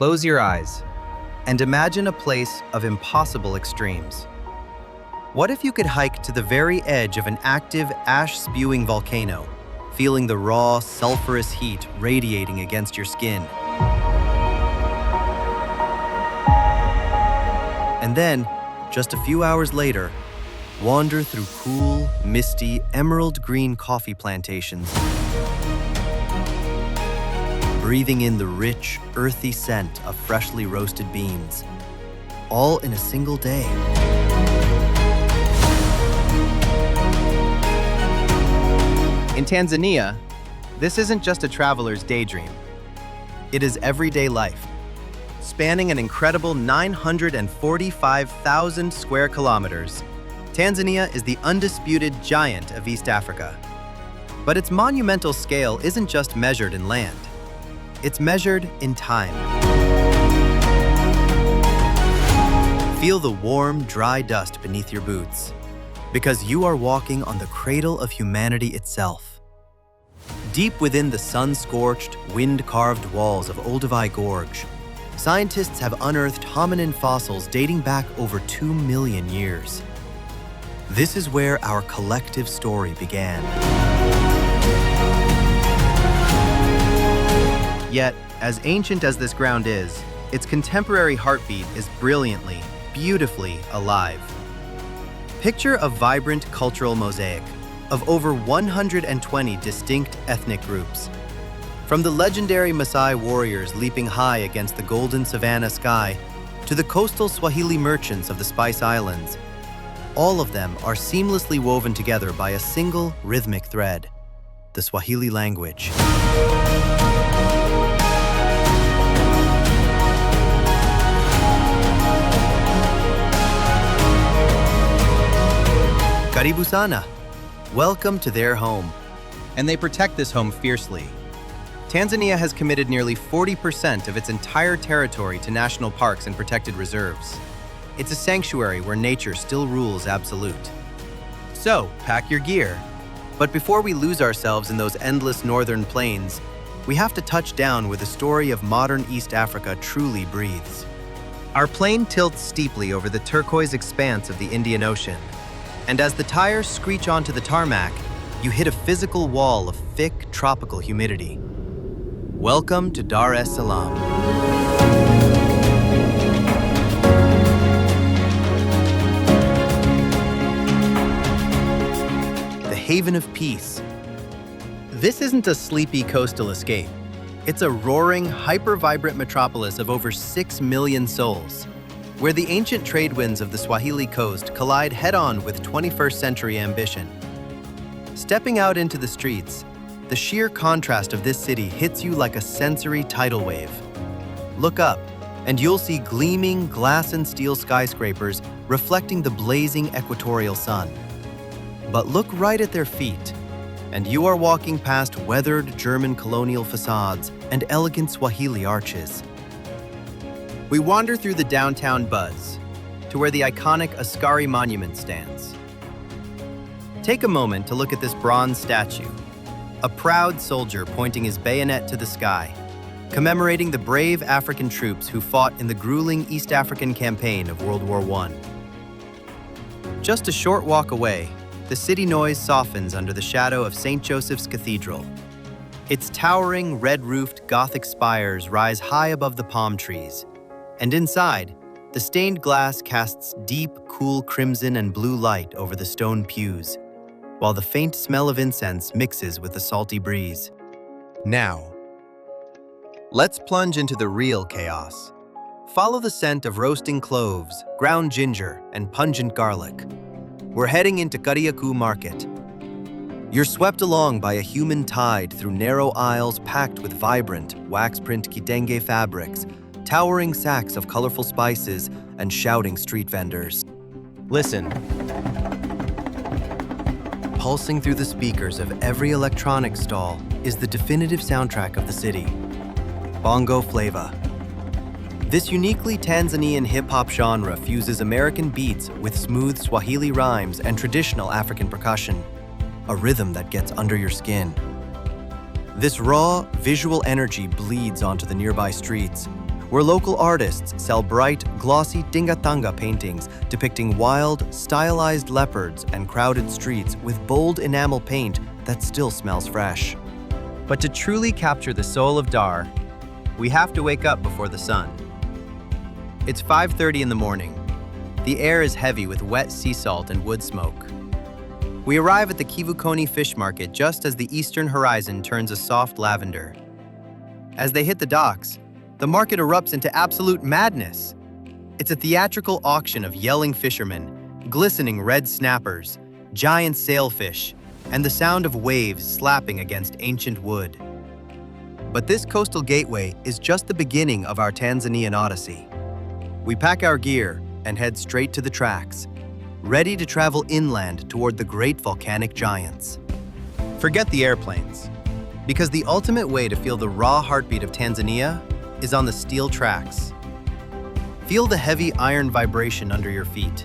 Close your eyes and imagine a place of impossible extremes. What if you could hike to the very edge of an active, ash-spewing volcano, feeling the raw, sulfurous heat radiating against your skin? And then, just a few hours later, wander through cool, misty, emerald green coffee plantations, breathing in the rich, earthy scent of freshly roasted beans, all in a single day. In Tanzania, this isn't just a traveler's daydream. It is everyday life, spanning an incredible 945,000 square kilometers. Tanzania is the undisputed giant of East Africa. But its monumental scale isn't just measured in land. It's measured in time. Feel the warm, dry dust beneath your boots, because you are walking on the cradle of humanity itself. Deep within the sun-scorched, wind-carved walls of Olduvai Gorge, scientists have unearthed hominin fossils dating back over 2 million years. This is where our collective story began. Yet, as ancient as this ground is, its contemporary heartbeat is brilliantly, beautifully alive. Picture a vibrant cultural mosaic of over 120 distinct ethnic groups. From the legendary Maasai warriors leaping high against the golden savannah sky to the coastal Swahili merchants of the Spice Islands, all of them are seamlessly woven together by a single rhythmic thread, the Swahili language. Karibu sana. Welcome to their home. And they protect this home fiercely. Tanzania has committed nearly 40% of its entire territory to national parks and protected reserves. It's a sanctuary where nature still rules absolute. So, pack your gear. But before we lose ourselves in those endless northern plains, we have to touch down where the story of modern East Africa truly breathes. Our plane tilts steeply over the turquoise expanse of the Indian Ocean. And as the tires screech onto the tarmac, you hit a physical wall of thick, tropical humidity. Welcome to Dar es Salaam. The haven of peace. This isn't a sleepy coastal escape. It's a roaring, hyper-vibrant metropolis of over 6 million souls, where the ancient trade winds of the Swahili coast collide head-on with 21st century ambition. Stepping out into the streets, the sheer contrast of this city hits you like a sensory tidal wave. Look up, and you'll see gleaming glass and steel skyscrapers reflecting the blazing equatorial sun. But look right at their feet, and you are walking past weathered German colonial facades and elegant Swahili arches. We wander through the downtown buzz to where the iconic Askari Monument stands. Take a moment to look at this bronze statue, a proud soldier pointing his bayonet to the sky, commemorating the brave African troops who fought in the grueling East African campaign of World War I. Just a short walk away, the city noise softens under the shadow of St. Joseph's Cathedral. Its towering, red-roofed Gothic spires rise high above the palm trees, and inside, the stained glass casts deep, cool crimson and blue light over the stone pews, while the faint smell of incense mixes with the salty breeze. Now, let's plunge into the real chaos. Follow the scent of roasting cloves, ground ginger, and pungent garlic. We're heading into Kariakoo Market. You're swept along by a human tide through narrow aisles packed with vibrant, wax-print kitenge fabrics, towering sacks of colorful spices, and shouting street vendors. Listen. Pulsing through the speakers of every electronic stall is the definitive soundtrack of the city, Bongo Flava. This uniquely Tanzanian hip-hop genre fuses American beats with smooth Swahili rhymes and traditional African percussion, a rhythm that gets under your skin. This raw, visual energy bleeds onto the nearby streets, where local artists sell bright, glossy Tanga paintings depicting wild, stylized leopards and crowded streets with bold enamel paint that still smells fresh. But to truly capture the soul of Dar, we have to wake up before the sun. It's 5:30 in the morning. The air is heavy with wet sea salt and wood smoke. We arrive at the Kivukoni fish market just as the eastern horizon turns a soft lavender. As they hit the docks, the market erupts into absolute madness. It's a theatrical auction of yelling fishermen, glistening red snappers, giant sailfish, and the sound of waves slapping against ancient wood. But this coastal gateway is just the beginning of our Tanzanian odyssey. We pack our gear and head straight to the tracks, ready to travel inland toward the great volcanic giants. Forget the airplanes, because the ultimate way to feel the raw heartbeat of Tanzania is on the steel tracks. Feel the heavy iron vibration under your feet.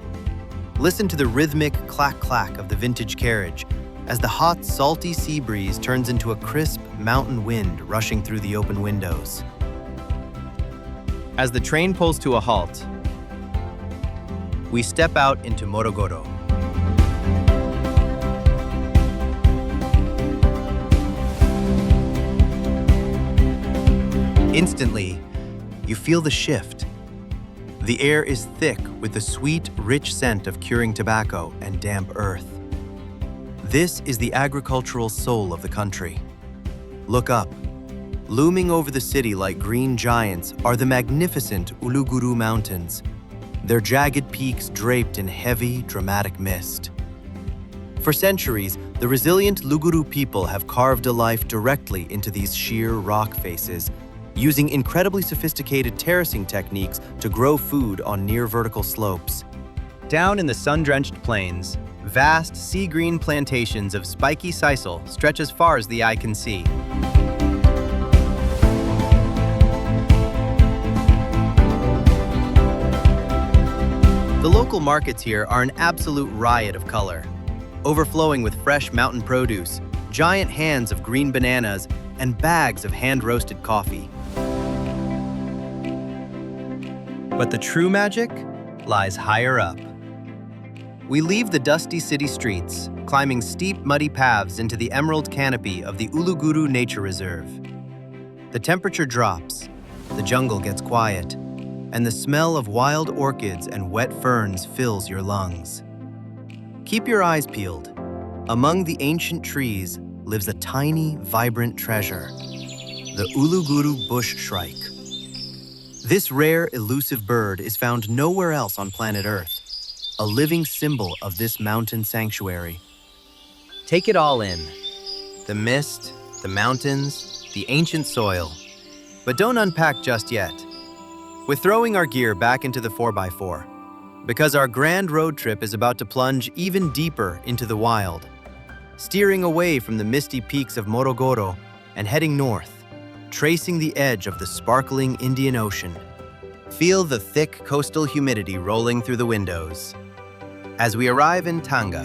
Listen to the rhythmic clack-clack of the vintage carriage as the hot, salty sea breeze turns into a crisp mountain wind rushing through the open windows. As the train pulls to a halt, we step out into Morogoro. Instantly, you feel the shift. The air is thick with the sweet, rich scent of curing tobacco and damp earth. This is the agricultural soul of the country. Look up. Looming over the city like green giants are the magnificent Uluguru Mountains, their jagged peaks draped in heavy, dramatic mist. For centuries, the resilient Uluguru people have carved a life directly into these sheer rock faces, using incredibly sophisticated terracing techniques to grow food on near-vertical slopes. Down in the sun-drenched plains, vast sea-green plantations of spiky sisal stretch as far as the eye can see. The local markets here are an absolute riot of color, overflowing with fresh mountain produce, giant hands of green bananas, and bags of hand-roasted coffee. But the true magic lies higher up. We leave the dusty city streets, climbing steep, muddy paths into the emerald canopy of the Uluguru Nature Reserve. The temperature drops, the jungle gets quiet, and the smell of wild orchids and wet ferns fills your lungs. Keep your eyes peeled. Among the ancient trees lives a tiny, vibrant treasure, the Uluguru bush shrike. This rare, elusive bird is found nowhere else on planet Earth, a living symbol of this mountain sanctuary. Take it all in. The mist, the mountains, the ancient soil. But don't unpack just yet. We're throwing our gear back into the 4x4, because our grand road trip is about to plunge even deeper into the wild, steering away from the misty peaks of Morogoro and heading north, tracing the edge of the sparkling Indian Ocean. Feel the thick coastal humidity rolling through the windows. As we arrive in Tanga,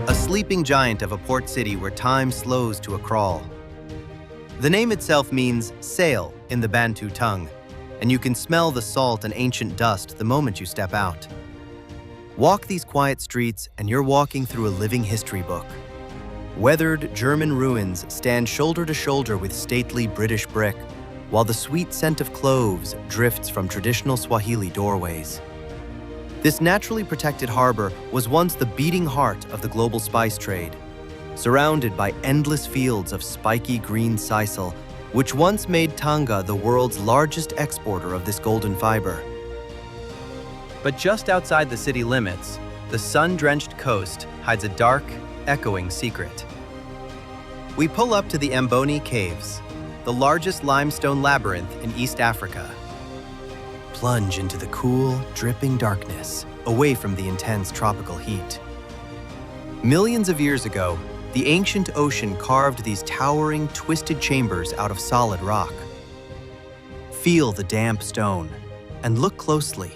a sleeping giant of a port city where time slows to a crawl. The name itself means sail in the Bantu tongue, and you can smell the salt and ancient dust the moment you step out. Walk these quiet streets and you're walking through a living history book. Weathered German ruins stand shoulder to shoulder with stately British brick, while the sweet scent of cloves drifts from traditional Swahili doorways. This naturally protected harbor was once the beating heart of the global spice trade, surrounded by endless fields of spiky green sisal, which once made Tanga the world's largest exporter of this golden fiber. But just outside the city limits, the sun-drenched coast hides a dark, echoing secret. We pull up to the Amboni Caves, the largest limestone labyrinth in East Africa. Plunge into the cool, dripping darkness, away from the intense tropical heat. Millions of years ago, the ancient ocean carved these towering, twisted chambers out of solid rock. Feel the damp stone and look closely.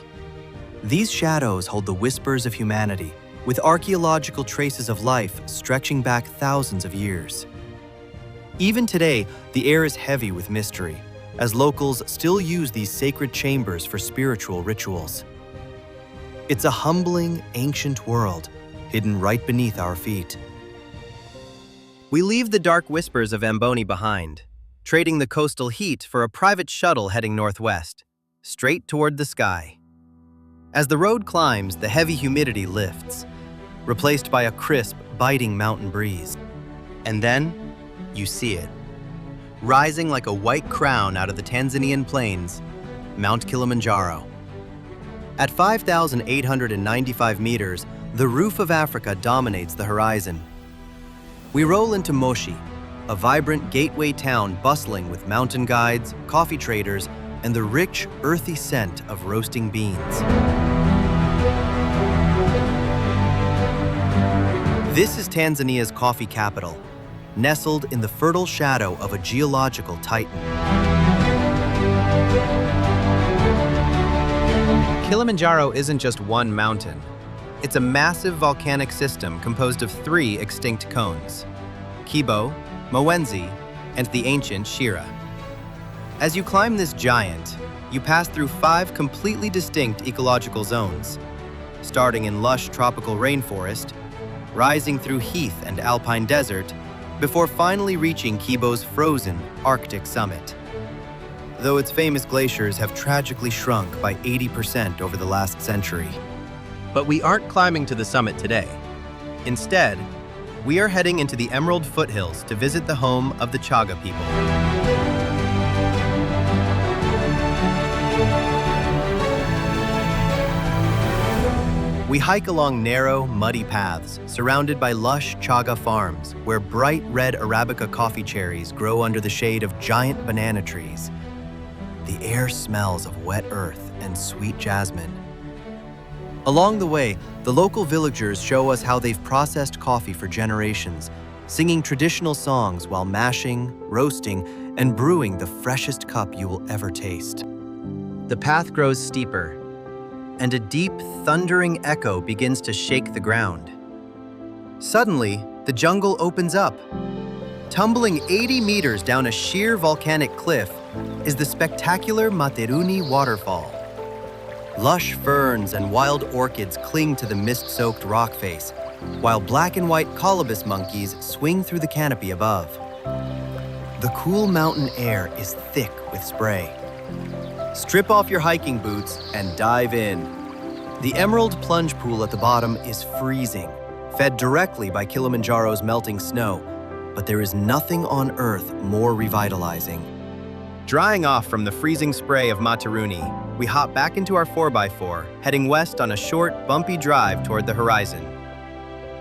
These shadows hold the whispers of humanity, with archaeological traces of life stretching back thousands of years. Even today, the air is heavy with mystery, as locals still use these sacred chambers for spiritual rituals. It's a humbling, ancient world, hidden right beneath our feet. We leave the dark whispers of Amboni behind, trading the coastal heat for a private shuttle heading northwest, straight toward the sky. As the road climbs, the heavy humidity lifts, replaced by a crisp, biting mountain breeze. And then, you see it. Rising like a white crown out of the Tanzanian plains, Mount Kilimanjaro. At 5,895 meters, the roof of Africa dominates the horizon. We roll into Moshi, a vibrant gateway town bustling with mountain guides, coffee traders, and the rich, earthy scent of roasting beans. This is Tanzania's coffee capital, nestled in the fertile shadow of a geological titan. Kilimanjaro isn't just one mountain. It's a massive volcanic system composed of 3 extinct cones: Kibo, Mwenzi, and the ancient Shira. As you climb this giant, you pass through 5 completely distinct ecological zones, starting in lush tropical rainforest, rising through heath and alpine desert, before finally reaching Kibo's frozen Arctic summit. Though its famous glaciers have tragically shrunk by 80% over the last century. But we aren't climbing to the summit today. Instead, we are heading into the Emerald Foothills to visit the home of the Chaga people. We hike along narrow, muddy paths surrounded by lush chaga farms where bright red Arabica coffee cherries grow under the shade of giant banana trees. The air smells of wet earth and sweet jasmine. Along the way, the local villagers show us how they've processed coffee for generations, singing traditional songs while mashing, roasting, and brewing the freshest cup you will ever taste. The path grows steeper, and a deep, thundering echo begins to shake the ground. Suddenly, the jungle opens up. Tumbling 80 meters down a sheer volcanic cliff is the spectacular Materuni waterfall. Lush ferns and wild orchids cling to the mist-soaked rock face, while black and white colobus monkeys swing through the canopy above. The cool mountain air is thick with spray. Strip off your hiking boots and dive in. The emerald plunge pool at the bottom is freezing, fed directly by Kilimanjaro's melting snow, but there is nothing on earth more revitalizing. Drying off from the freezing spray of Materuni, we hop back into our 4x4, heading west on a short, bumpy drive toward the horizon.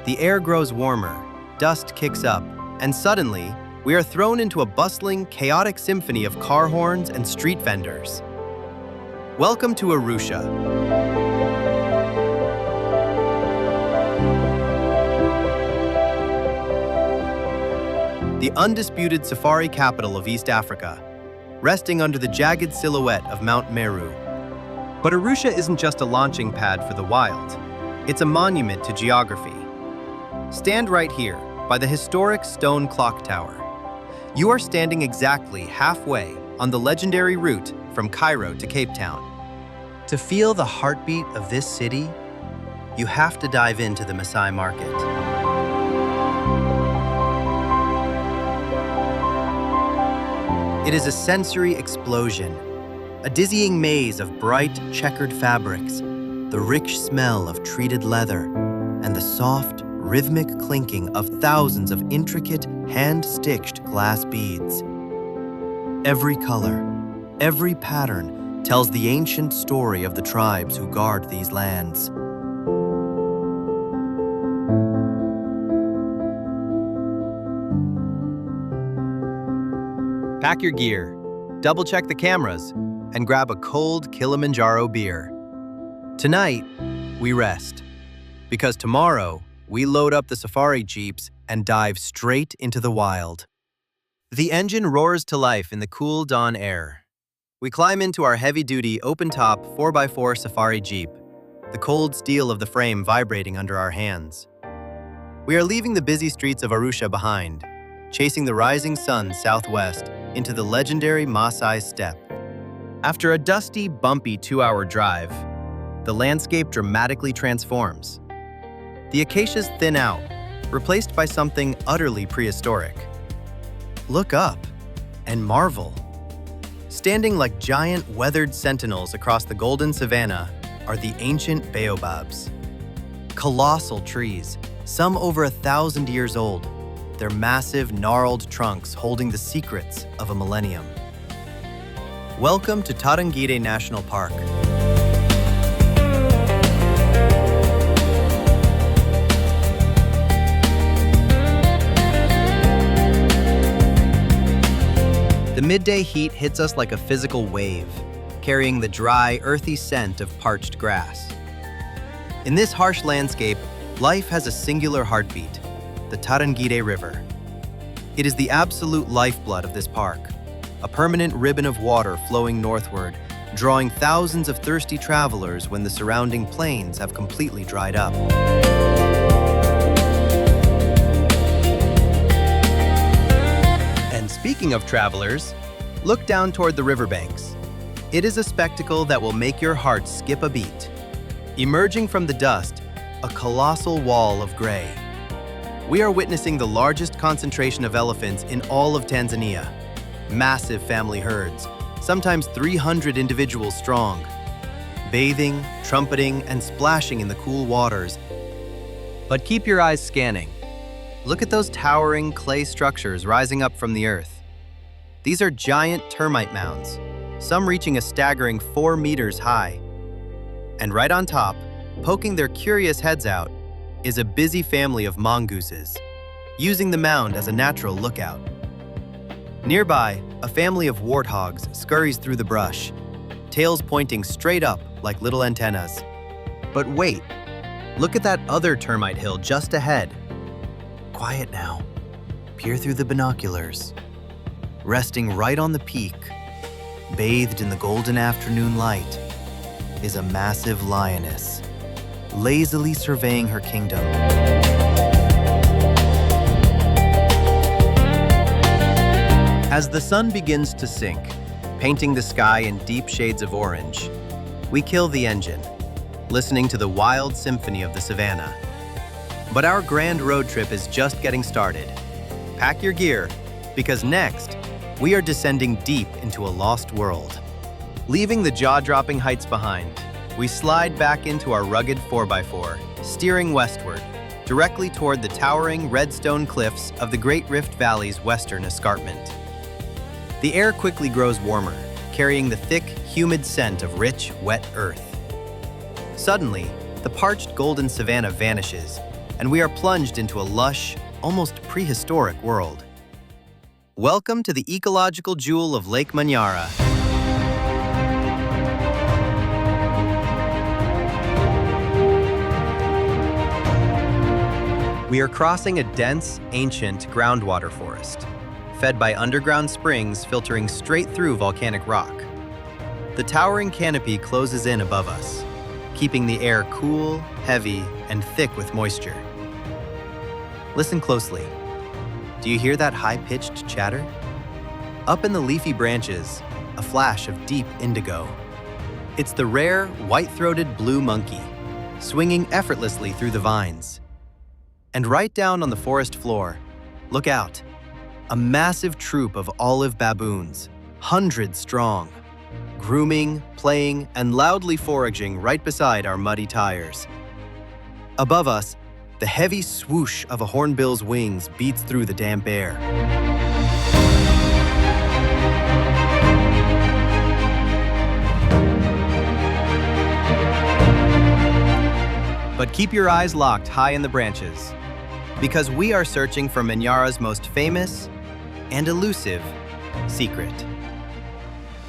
The air grows warmer, dust kicks up, and suddenly, we are thrown into a bustling, chaotic symphony of car horns and street vendors. Welcome to Arusha. The undisputed safari capital of East Africa, resting under the jagged silhouette of Mount Meru. But Arusha isn't just a launching pad for the wild. It's a monument to geography. Stand right here, by the historic stone clock tower. You are standing exactly halfway on the legendary route from Cairo to Cape Town. To feel the heartbeat of this city, you have to dive into the Maasai market. It is a sensory explosion, a dizzying maze of bright, checkered fabrics, the rich smell of treated leather, and the soft, rhythmic clinking of thousands of intricate, hand-stitched glass beads. Every color, every pattern tells the ancient story of the tribes who guard these lands. Pack your gear, double-check the cameras, and grab a cold Kilimanjaro beer. Tonight, we rest, because tomorrow, we load up the safari jeeps and dive straight into the wild. The engine roars to life in the cool dawn air. We climb into our heavy-duty, open-top 4x4 safari jeep, the cold steel of the frame vibrating under our hands. We are leaving the busy streets of Arusha behind, chasing the rising sun southwest into the legendary Maasai steppe. After a dusty, bumpy 2-hour drive, the landscape dramatically transforms. The acacias thin out, replaced by something utterly prehistoric. Look up and marvel. Standing like giant weathered sentinels across the golden savannah are the ancient baobabs. Colossal trees, some over 1,000 years old, their massive, gnarled trunks holding the secrets of a millennium. Welcome to Tarangire National Park. The midday heat hits us like a physical wave, carrying the dry, earthy scent of parched grass. In this harsh landscape, life has a singular heartbeat, the Tarangire River. It is the absolute lifeblood of this park, a permanent ribbon of water flowing northward, drawing thousands of thirsty travelers when the surrounding plains have completely dried up. And speaking of travelers, look down toward the riverbanks. It is a spectacle that will make your heart skip a beat. Emerging from the dust, a colossal wall of gray. We are witnessing the largest concentration of elephants in all of Tanzania. Massive family herds, sometimes 300 individuals strong, bathing, trumpeting, and splashing in the cool waters. But keep your eyes scanning. Look at those towering clay structures rising up from the earth. These are giant termite mounds, some reaching a staggering 4 meters high. And right on top, poking their curious heads out, is a busy family of mongooses, using the mound as a natural lookout. Nearby, a family of warthogs scurries through the brush, tails pointing straight up like little antennas. But wait, look at that other termite hill just ahead. Quiet now. Peer through the binoculars. Resting right on the peak, bathed in the golden afternoon light, is a massive lioness, lazily surveying her kingdom. As the sun begins to sink, painting the sky in deep shades of orange, we kill the engine, listening to the wild symphony of the savannah. But our grand road trip is just getting started. Pack your gear, because next, we are descending deep into a lost world. Leaving the jaw-dropping heights behind, we slide back into our rugged 4x4, steering westward, directly toward the towering red stone cliffs of the Great Rift Valley's western escarpment. The air quickly grows warmer, carrying the thick, humid scent of rich, wet earth. Suddenly, the parched golden savannah vanishes, and we are plunged into a lush, almost prehistoric world. Welcome to the ecological jewel of Lake Manyara. We are crossing a dense, ancient groundwater forest, fed by underground springs filtering straight through volcanic rock. The towering canopy closes in above us, keeping the air cool, heavy, and thick with moisture. Listen closely. Do you hear that high-pitched chatter? Up in the leafy branches, a flash of deep indigo. It's the rare, white-throated blue monkey, swinging effortlessly through the vines. And right down on the forest floor, look out. A massive troop of olive baboons, hundreds strong, grooming, playing, and loudly foraging right beside our muddy tires. Above us, the heavy swoosh of a hornbill's wings beats through the damp air. But keep your eyes locked high in the branches, because we are searching for Manyara's most famous and elusive secret.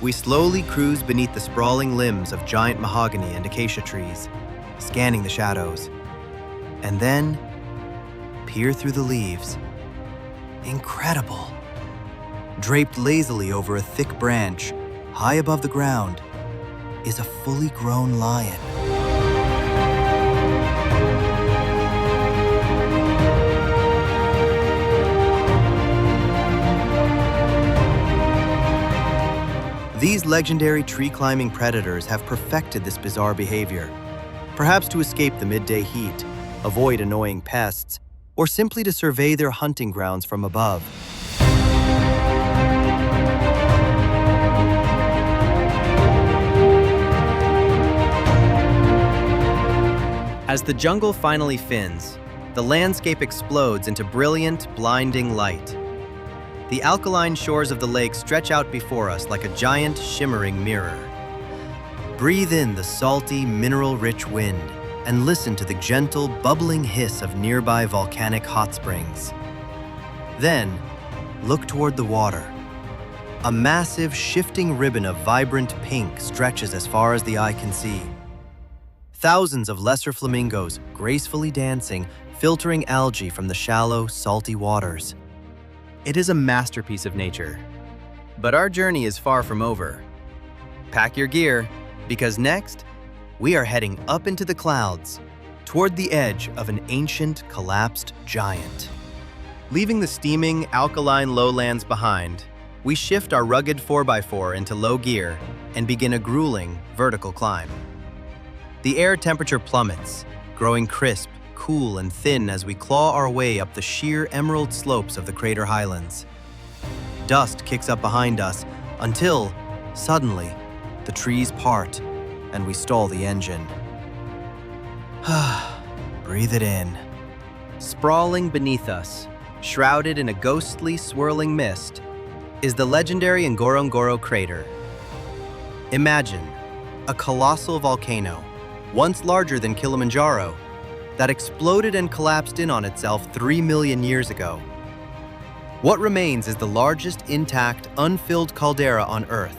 We slowly cruise beneath the sprawling limbs of giant mahogany and acacia trees, scanning the shadows. And then, peer through the leaves. Incredible! Draped lazily over a thick branch, high above the ground, is a fully grown lion. legendary tree-climbing predators have perfected this bizarre behavior, perhaps to escape the midday heat, avoid annoying pests, or simply to survey their hunting grounds from above. As the jungle finally thins, the landscape explodes into brilliant, blinding light. The alkaline shores of the lake stretch out before us like a giant, shimmering mirror. Breathe in the salty, mineral-rich wind and listen to the gentle, bubbling hiss of nearby volcanic hot springs. Then, look toward the water. A massive, shifting ribbon of vibrant pink stretches as far as the eye can see. Thousands of lesser flamingos gracefully dancing, filtering algae from the shallow, salty waters. It is a masterpiece of nature. But our journey is far from over. Pack your gear, because next, we are heading up into the clouds, toward the edge of an ancient, collapsed giant. Leaving the steaming, alkaline lowlands behind, we shift our rugged 4x4 into low gear and begin a grueling, vertical climb. The air temperature plummets, growing crisp, cool, and thin as we claw our way up the sheer emerald slopes of the crater highlands. Dust kicks up behind us until, suddenly, the trees part and we stall the engine. Breathe it in. Sprawling beneath us, shrouded in a ghostly, swirling mist, is the legendary Ngorongoro Crater. Imagine a colossal volcano, once larger than Kilimanjaro, that exploded and collapsed in on itself 3 million years ago. What remains is the largest intact, unfilled caldera on Earth,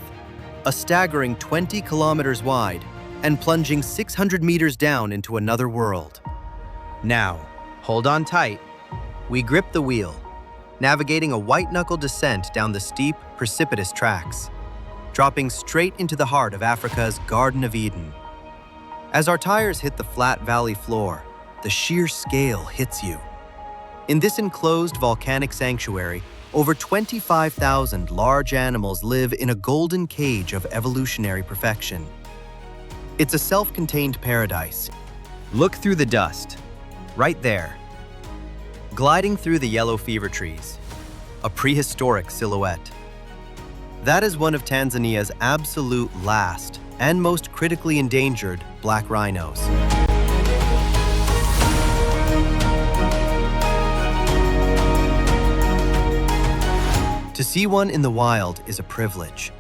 a staggering 20 kilometers wide and plunging 600 meters down into another world. Now, hold on tight. We grip the wheel, navigating a white-knuckle descent down the steep, precipitous tracks, dropping straight into the heart of Africa's Garden of Eden. As our tires hit the flat valley floor, the sheer scale hits you. In this enclosed volcanic sanctuary, over 25,000 large animals live in a golden cage of evolutionary perfection. It's a self-contained paradise. Look through the dust, right there. Gliding through the yellow fever trees, a prehistoric silhouette. That is one of Tanzania's absolute last and most critically endangered black rhinos. To see one in the wild is a privilege,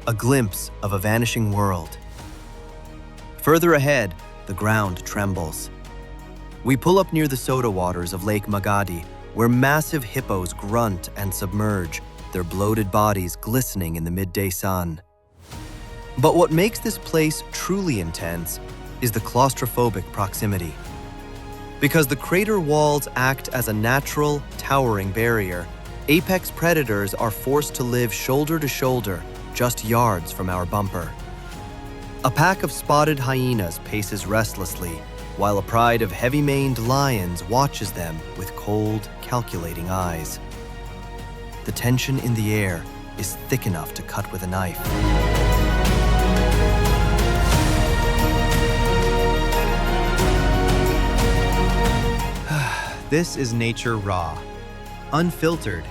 a glimpse of a vanishing world. Further ahead, the ground trembles. We pull up near the soda waters of Lake Magadi, where massive hippos grunt and submerge, their bloated bodies glistening in the midday sun. But what makes this place truly intense is the claustrophobic proximity. Because the crater walls act as a natural, towering barrier, apex predators are forced to live shoulder to shoulder, just yards from our bumper. A pack of spotted hyenas paces restlessly, while a pride of heavy-maned lions watches them with cold, calculating eyes. The tension in the air is thick enough to cut with a knife. This is nature raw, unfiltered,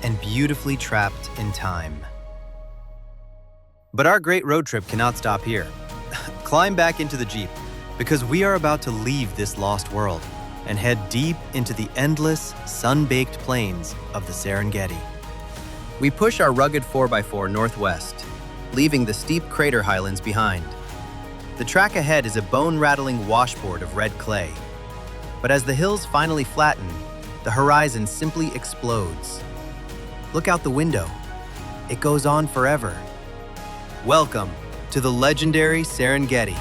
and beautifully trapped in time. But our great road trip cannot stop here. Climb back into the Jeep, because we are about to leave this lost world and head deep into the endless, sun-baked plains of the Serengeti. We push our rugged 4x4 northwest, leaving the steep crater highlands behind. The track ahead is a bone-rattling washboard of red clay. But as the hills finally flatten, the horizon simply explodes. Look out the window. It goes on forever. Welcome to the legendary Serengeti.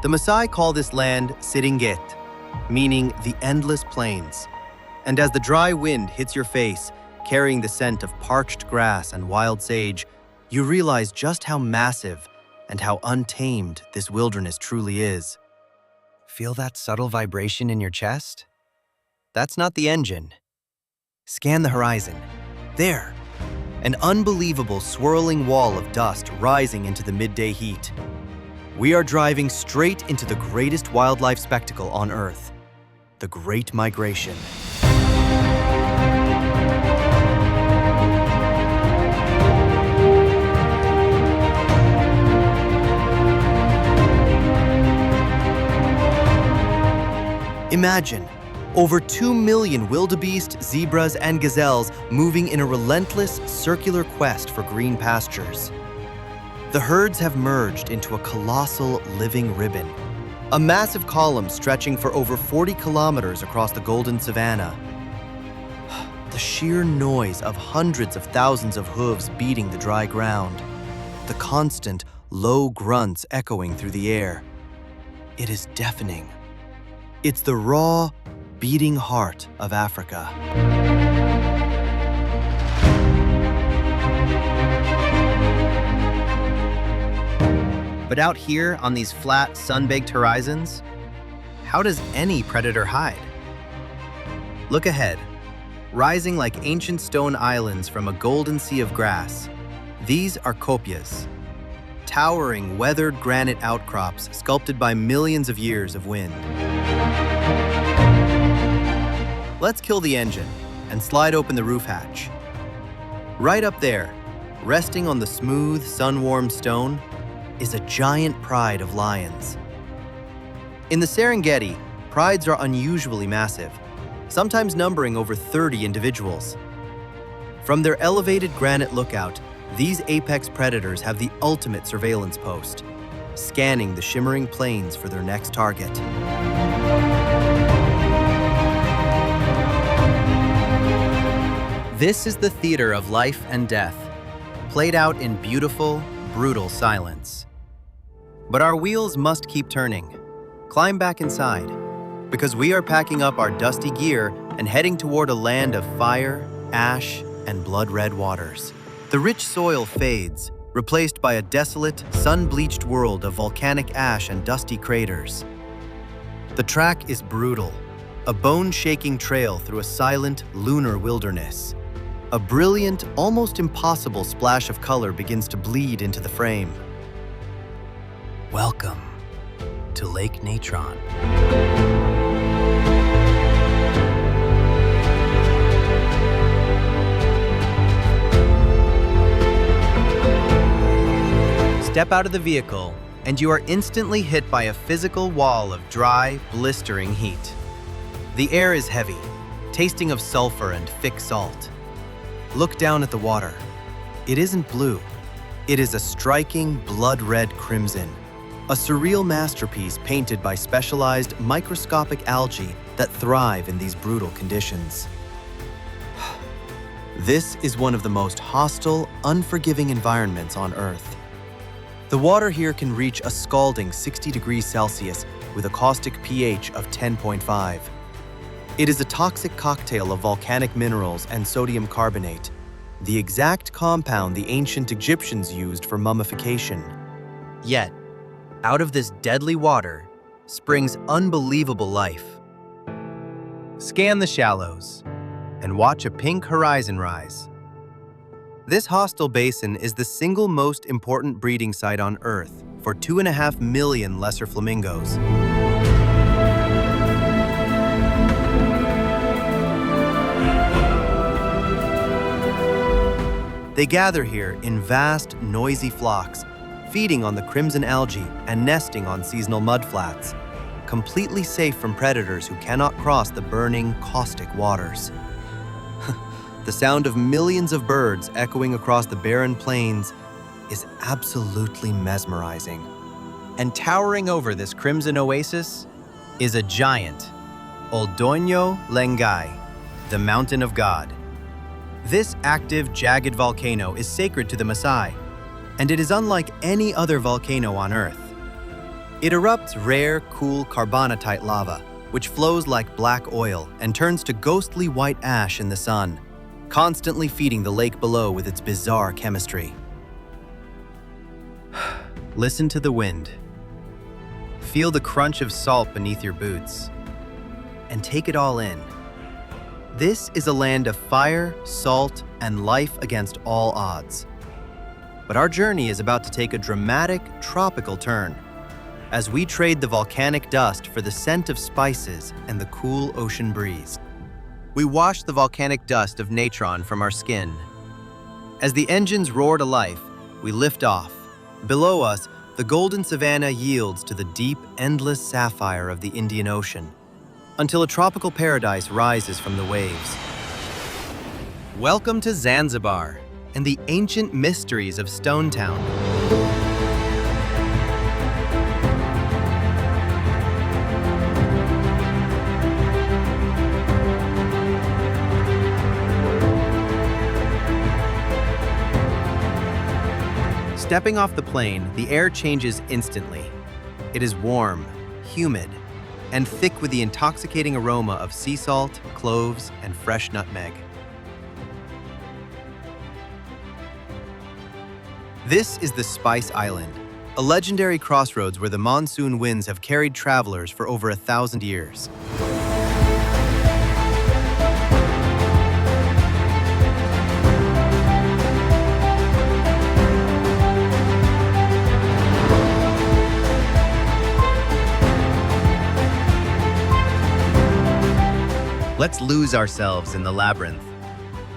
The Maasai call this land Serengeti, meaning the endless plains. And as the dry wind hits your face, carrying the scent of parched grass and wild sage, you realize just how massive and how untamed this wilderness truly is. Feel that subtle vibration in your chest? That's not the engine. Scan the horizon. There, an unbelievable swirling wall of dust rising into the midday heat. We are driving straight into the greatest wildlife spectacle on Earth, the Great Migration. Imagine over 2 million wildebeest, zebras, and gazelles moving in a relentless circular quest for green pastures. The herds have merged into a colossal living ribbon, a massive column stretching for over 40 kilometers across the golden savannah. The sheer noise of hundreds of thousands of hooves beating the dry ground, the constant low grunts echoing through the air. It is deafening. It's the raw, beating heart of Africa. But out here on these flat, sun-baked horizons, how does any predator hide? Look ahead, rising like ancient stone islands from a golden sea of grass. These are copias, towering, weathered granite outcrops sculpted by millions of years of wind. Let's kill the engine and slide open the roof hatch. Right up there, resting on the smooth, sun-warmed stone, is a giant pride of lions. In the Serengeti, prides are unusually massive, sometimes numbering over 30 individuals. From their elevated granite lookout, these apex predators have the ultimate surveillance post, scanning the shimmering plains for their next target. This is the theater of life and death, played out in beautiful, brutal silence. But our wheels must keep turning. Climb back inside, because we are packing up our dusty gear and heading toward a land of fire, ash, and blood-red waters. The rich soil fades, replaced by a desolate, sun-bleached world of volcanic ash and dusty craters. The track is brutal, a bone-shaking trail through a silent, lunar wilderness. A brilliant, almost impossible splash of color begins to bleed into the frame. Welcome to Lake Natron. Step out of the vehicle, and you are instantly hit by a physical wall of dry, blistering heat. The air is heavy, tasting of sulfur and thick salt. Look down at the water. It isn't blue. It is a striking, blood-red crimson, a surreal masterpiece painted by specialized microscopic algae that thrive in these brutal conditions. This is one of the most hostile, unforgiving environments on Earth. The water here can reach a scalding 60 degrees Celsius with a caustic pH of 10.5. It is a toxic cocktail of volcanic minerals and sodium carbonate, the exact compound the ancient Egyptians used for mummification. Yet, out of this deadly water springs unbelievable life. Scan the shallows and watch a pink horizon rise. This hostile basin is the single most important breeding site on Earth for 2.5 million lesser flamingos. They gather here in vast, noisy flocks, feeding on the crimson algae and nesting on seasonal mudflats, completely safe from predators who cannot cross the burning, caustic waters. The sound of millions of birds echoing across the barren plains is absolutely mesmerizing. And towering over this crimson oasis is a giant, Oldoño Lengai, the Mountain of God. This active, jagged volcano is sacred to the Maasai, and it is unlike any other volcano on Earth. It erupts rare, cool carbonatite lava, which flows like black oil and turns to ghostly white ash in the sun, constantly feeding the lake below with its bizarre chemistry. Listen to the wind. Feel the crunch of salt beneath your boots. And take it all in. This is a land of fire, salt, and life against all odds. But our journey is about to take a dramatic, tropical turn as we trade the volcanic dust for the scent of spices and the cool ocean breeze. We wash the volcanic dust of Natron from our skin. As the engines roar to life, we lift off. Below us, the golden savannah yields to the deep, endless sapphire of the Indian Ocean, until a tropical paradise rises from the waves. Welcome to Zanzibar and the ancient mysteries of Stone Town. Stepping off the plane, the air changes instantly. It is warm, humid, and thick with the intoxicating aroma of sea salt, cloves, and fresh nutmeg. This is the Spice Island, a legendary crossroads where the monsoon winds have carried travelers for over 1,000 years. Let's lose ourselves in the labyrinth.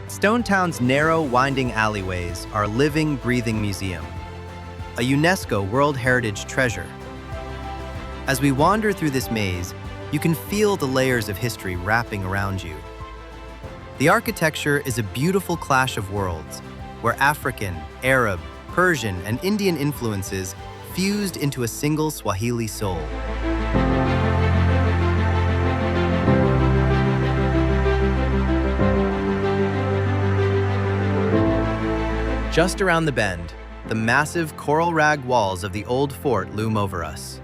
Stone Town's narrow, winding alleyways are a living, breathing museum, a UNESCO World Heritage treasure. As we wander through this maze, you can feel the layers of history wrapping around you. The architecture is a beautiful clash of worlds, where African, Arab, Persian, and Indian influences fused into a single Swahili soul. Just around the bend, the massive coral rag walls of the old fort loom over us.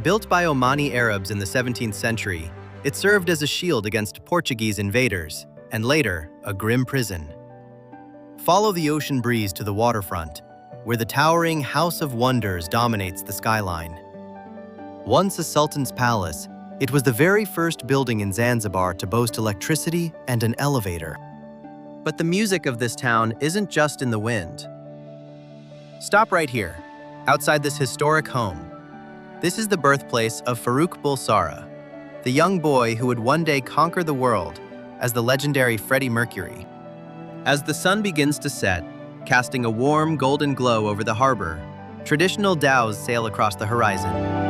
Built by Omani Arabs in the 17th century, it served as a shield against Portuguese invaders, and later, a grim prison. Follow the ocean breeze to the waterfront, where the towering House of Wonders dominates the skyline. Once a sultan's palace, it was the very first building in Zanzibar to boast electricity and an elevator. But the music of this town isn't just in the wind. Stop right here, outside this historic home. This is the birthplace of Farouk Bulsara, the young boy who would one day conquer the world as the legendary Freddie Mercury. As the sun begins to set, casting a warm golden glow over the harbor, traditional dhows sail across the horizon.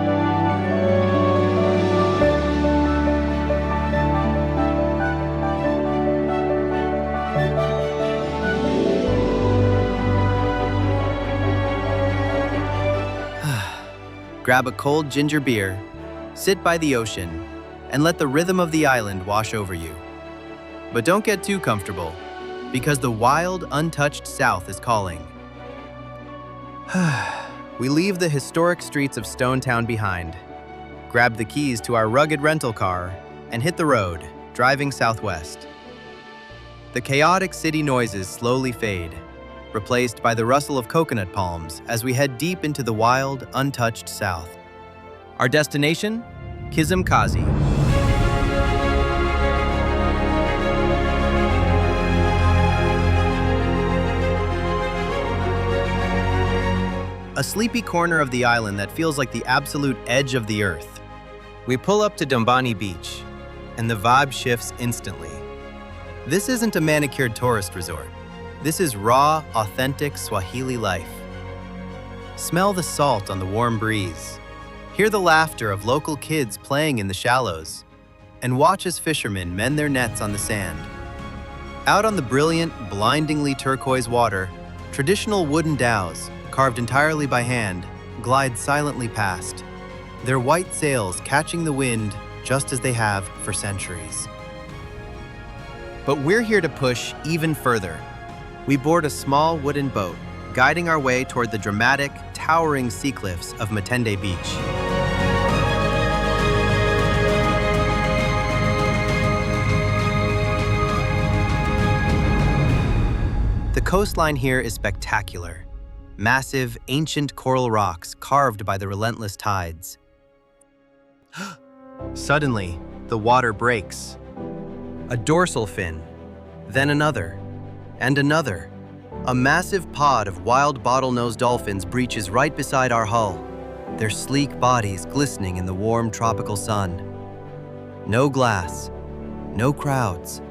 Grab a cold ginger beer, sit by the ocean, and let the rhythm of the island wash over you. But don't get too comfortable, because the wild, untouched South is calling. We leave the historic streets of Stone Town behind, grab the keys to our rugged rental car, and hit the road, driving southwest. The chaotic city noises slowly fade, replaced by the rustle of coconut palms as we head deep into the wild, untouched South. Our destination? Kizimkazi. A sleepy corner of the island that feels like the absolute edge of the earth. We pull up to Amboni Beach, and the vibe shifts instantly. This isn't a manicured tourist resort. This is raw, authentic Swahili life. Smell the salt on the warm breeze. Hear the laughter of local kids playing in the shallows. And watch as fishermen mend their nets on the sand. Out on the brilliant, blindingly turquoise water, traditional wooden dhows, carved entirely by hand, glide silently past, their white sails catching the wind just as they have for centuries. But we're here to push even further. We board a small wooden boat, guiding our way toward the dramatic, towering sea cliffs of Matende Beach. The coastline here is spectacular. massive, ancient coral rocks carved by the relentless tides. Suddenly, the water breaks. A dorsal fin, then another, and another. A massive pod of wild bottlenose dolphins breaches right beside our hull, their sleek bodies glistening in the warm tropical sun. No glass, no crowds,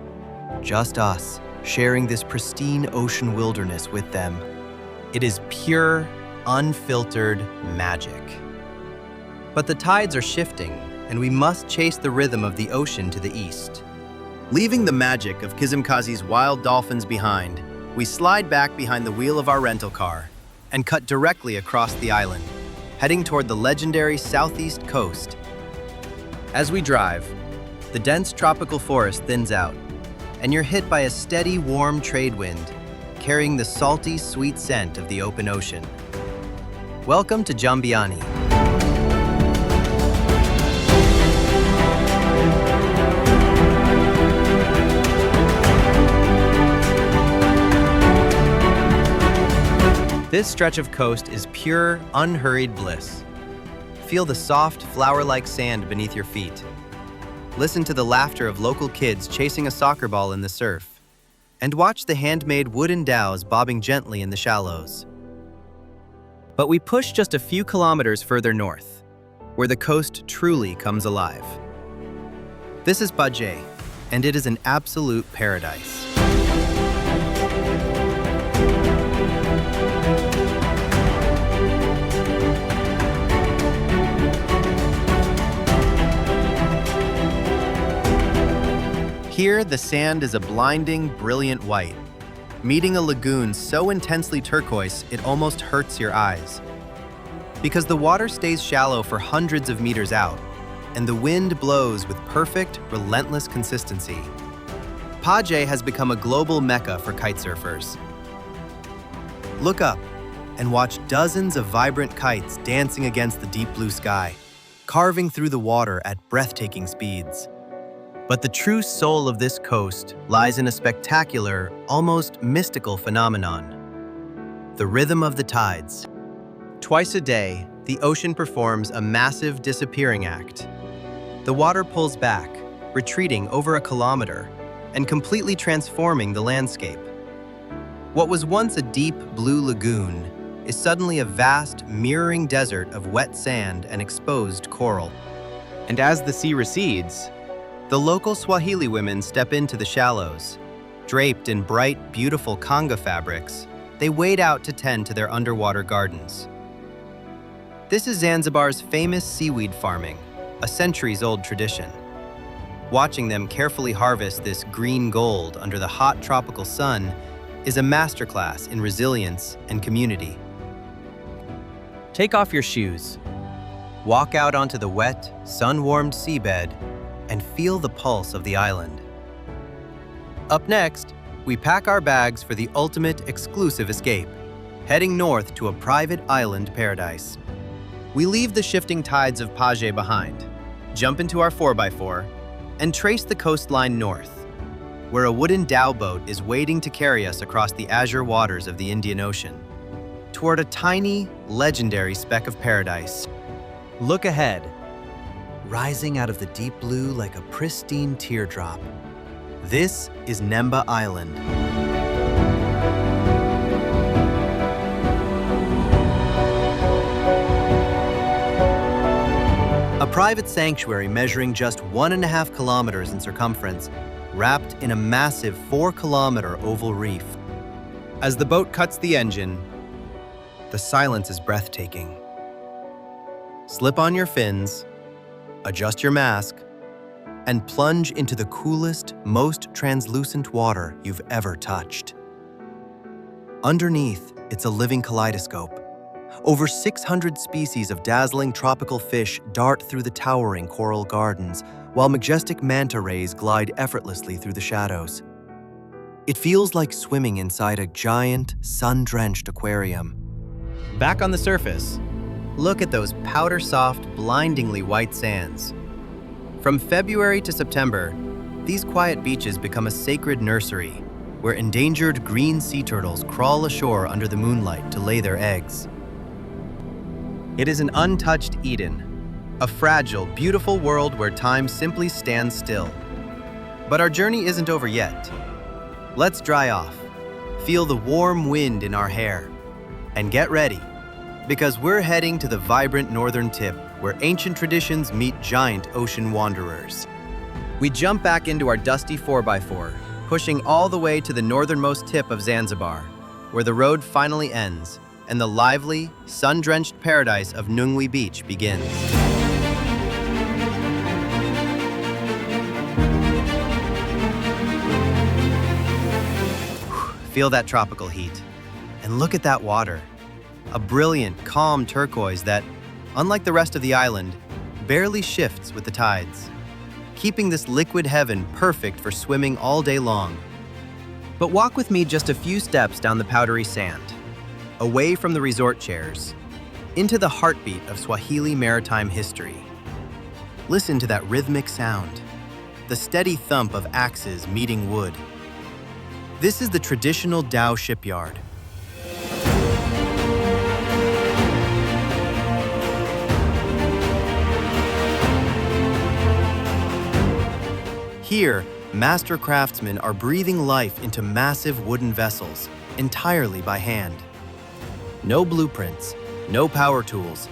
just us sharing this pristine ocean wilderness with them. It is pure, unfiltered magic. But the tides are shifting, and we must chase the rhythm of the ocean to the east. Leaving the magic of Kizimkazi's wild dolphins behind, we slide back behind the wheel of our rental car and cut directly across the island, heading toward the legendary southeast coast. As we drive, the dense tropical forest thins out, and you're hit by a steady, warm trade wind, carrying the salty, sweet scent of the open ocean. Welcome to Jambiani. This stretch of coast is pure, unhurried bliss. Feel the soft, flower-like sand beneath your feet. Listen to the laughter of local kids chasing a soccer ball in the surf. And watch the handmade wooden dhows bobbing gently in the shallows. But we push just a few kilometers further north, where the coast truly comes alive. This is Paje, and it is an absolute paradise. Here, the sand is a blinding, brilliant white, meeting a lagoon so intensely turquoise it almost hurts your eyes. Because the water stays shallow for hundreds of meters out, and the wind blows with perfect, relentless consistency. Paje has become a global mecca for kitesurfers. Look up and watch dozens of vibrant kites dancing against the deep blue sky, carving through the water at breathtaking speeds. But the true soul of this coast lies in a spectacular, almost mystical phenomenon: the rhythm of the tides. Twice a day, the ocean performs a massive disappearing act. The water pulls back, retreating over a kilometer, and completely transforming the landscape. What was once a deep blue lagoon is suddenly a vast, mirroring desert of wet sand and exposed coral. And as the sea recedes, the local Swahili women step into the shallows. Draped in bright, beautiful kanga fabrics, they wade out to tend to their underwater gardens. This is Zanzibar's famous seaweed farming, a centuries-old tradition. Watching them carefully harvest this green gold under the hot tropical sun is a masterclass in resilience and community. Take off your shoes, walk out onto the wet, sun-warmed seabed, and feel the pulse of the island. Up next, we pack our bags for the ultimate exclusive escape, heading north to a private island paradise. We leave the shifting tides of Paje behind, jump into our 4x4, and trace the coastline north, where a wooden dhow boat is waiting to carry us across the azure waters of the Indian Ocean, toward a tiny, legendary speck of paradise. Look ahead. Rising out of the deep blue like a pristine teardrop. This is Nemba Island. A private sanctuary measuring just 1.5 kilometers in circumference, wrapped in a massive 4-kilometer oval reef. As the boat cuts the engine, the silence is breathtaking. Slip on your fins, adjust your mask, and plunge into the coolest, most translucent water you've ever touched. Underneath, it's a living kaleidoscope. Over 600 species of dazzling tropical fish dart through the towering coral gardens, while majestic manta rays glide effortlessly through the shadows. It feels like swimming inside a giant, sun-drenched aquarium. Back on the surface, look at those powder-soft, blindingly white sands. From February to September, these quiet beaches become a sacred nursery, where endangered green sea turtles crawl ashore under the moonlight to lay their eggs. It is an untouched Eden, a fragile, beautiful world where time simply stands still. But our journey isn't over yet. Let's dry off, feel the warm wind in our hair, and get ready, because we're heading to the vibrant northern tip where ancient traditions meet giant ocean wanderers. We jump back into our dusty 4x4, pushing all the way to the northernmost tip of Zanzibar, where the road finally ends and the lively, sun-drenched paradise of Nungwi Beach begins. Feel that tropical heat, and look at that water. A brilliant, calm turquoise that, unlike the rest of the island, barely shifts with the tides, keeping this liquid heaven perfect for swimming all day long. But walk with me just a few steps down the powdery sand, away from the resort chairs, into the heartbeat of Swahili maritime history. Listen to that rhythmic sound, the steady thump of axes meeting wood. This is the traditional Dhow shipyard. Here, master craftsmen are breathing life into massive wooden vessels, entirely by hand. No blueprints, no power tools,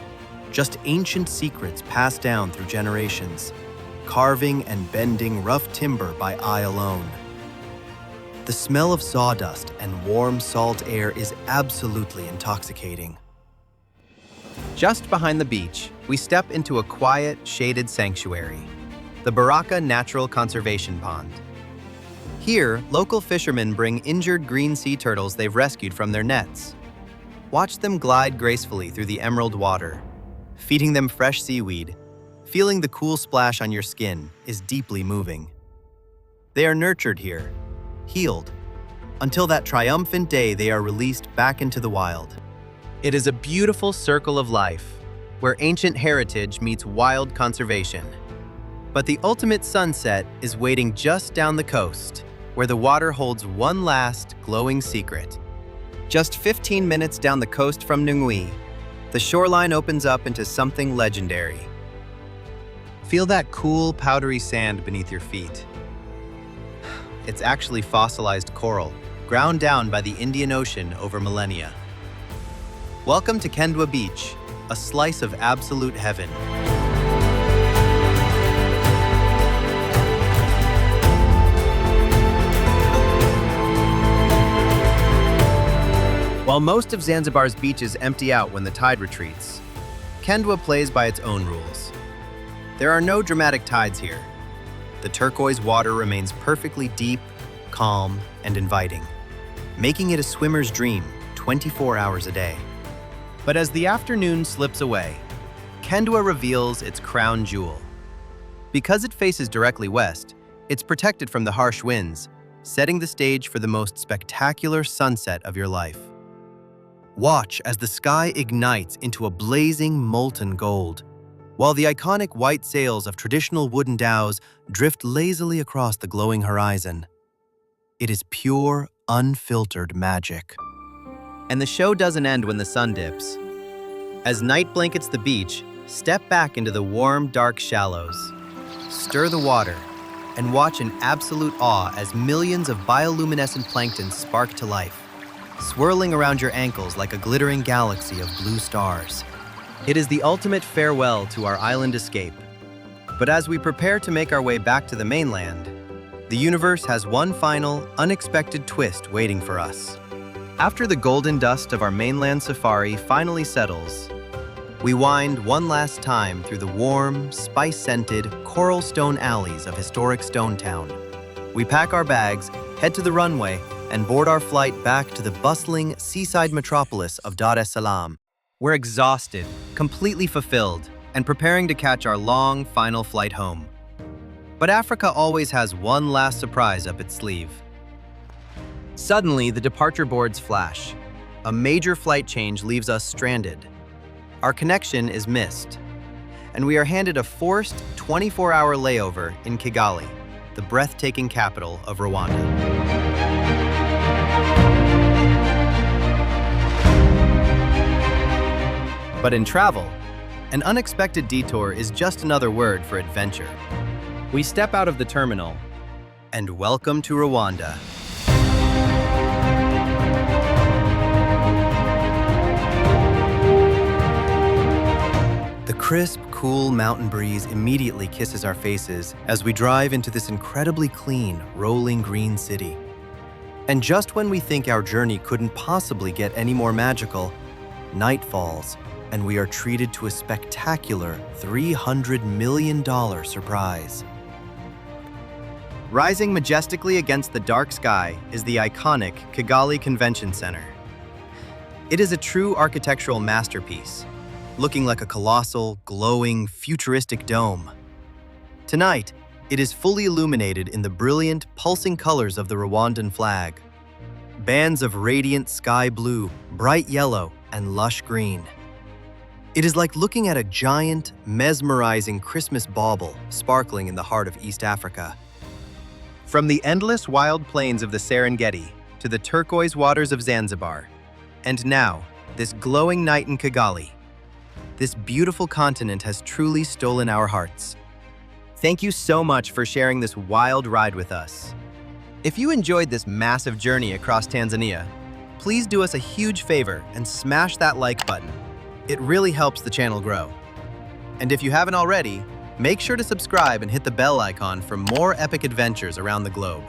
just ancient secrets passed down through generations, carving and bending rough timber by eye alone. The smell of sawdust and warm salt air is absolutely intoxicating. Just behind the beach, we step into a quiet, shaded sanctuary, the Baraka Natural Conservation Pond. Here, local fishermen bring injured green sea turtles they've rescued from their nets. Watch them glide gracefully through the emerald water. Feeding them fresh seaweed, feeling the cool splash on your skin is deeply moving. They are nurtured here, healed, until that triumphant day they are released back into the wild. It is a beautiful circle of life, where ancient heritage meets wild conservation. But the ultimate sunset is waiting just down the coast, where the water holds one last glowing secret. Just 15 minutes down the coast from Nungwi, the shoreline opens up into something legendary. Feel that cool, powdery sand beneath your feet. It's actually fossilized coral, ground down by the Indian Ocean over millennia. Welcome to Kendwa Beach, a slice of absolute heaven. While most of Zanzibar's beaches empty out when the tide retreats, Kendwa plays by its own rules. There are no dramatic tides here. The turquoise water remains perfectly deep, calm, and inviting, making it a swimmer's dream 24 hours a day. But as the afternoon slips away, Kendwa reveals its crown jewel. Because it faces directly west, it's protected from the harsh winds, setting the stage for the most spectacular sunset of your life. Watch as the sky ignites into a blazing molten gold, while the iconic white sails of traditional wooden dhows drift lazily across the glowing horizon. It is pure, unfiltered magic. And the show doesn't end when the sun dips. As night blankets the beach, step back into the warm, dark shallows. Stir the water and watch in absolute awe as millions of bioluminescent plankton spark to life, swirling around your ankles like a glittering galaxy of blue stars. It is the ultimate farewell to our island escape. But as we prepare to make our way back to the mainland, the universe has one final, unexpected twist waiting for us. After the golden dust of our mainland safari finally settles, we wind one last time through the warm, spice-scented, coral stone alleys of historic Stone Town. We pack our bags, head to the runway, and board our flight back to the bustling seaside metropolis of Dar es Salaam. We're exhausted, completely fulfilled, and preparing to catch our long, final flight home. But Africa always has one last surprise up its sleeve. Suddenly, the departure boards flash. A major flight change leaves us stranded. Our connection is missed, and we are handed a forced 24-hour layover in Kigali, the breathtaking capital of Rwanda. But in travel, an unexpected detour is just another word for adventure. We step out of the terminal, and welcome to Rwanda. The crisp, cool mountain breeze immediately kisses our faces as we drive into this incredibly clean, rolling green city. And just when we think our journey couldn't possibly get any more magical, night falls, and we are treated to a spectacular $300 million surprise. Rising majestically against the dark sky is the iconic Kigali Convention Center. It is a true architectural masterpiece, looking like a colossal, glowing, futuristic dome. Tonight, it is fully illuminated in the brilliant, pulsing colors of the Rwandan flag. Bands of radiant sky blue, bright yellow, and lush green. It is like looking at a giant, mesmerizing Christmas bauble sparkling in the heart of East Africa. From the endless wild plains of the Serengeti to the turquoise waters of Zanzibar, and now, this glowing night in Kigali, this beautiful continent has truly stolen our hearts. Thank you so much for sharing this wild ride with us. If you enjoyed this massive journey across Tanzania, please do us a huge favor and smash that like button. It really helps the channel grow. And if you haven't already, make sure to subscribe and hit the bell icon for more epic adventures around the globe.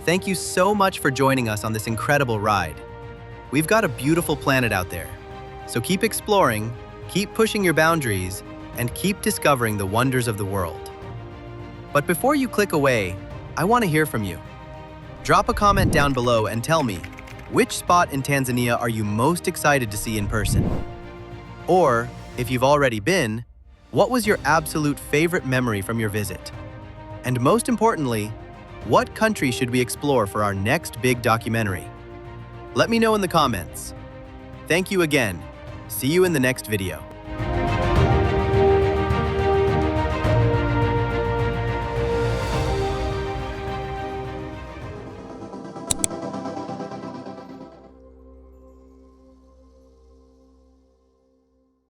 Thank you so much for joining us on this incredible ride. We've got a beautiful planet out there. So keep exploring, keep pushing your boundaries, and keep discovering the wonders of the world. But before you click away, I want to hear from you. Drop a comment down below and tell me, which spot in Tanzania are you most excited to see in person? Or, if you've already been, what was your absolute favorite memory from your visit? And most importantly, what country should we explore for our next big documentary? Let me know in the comments. Thank you again. See you in the next video.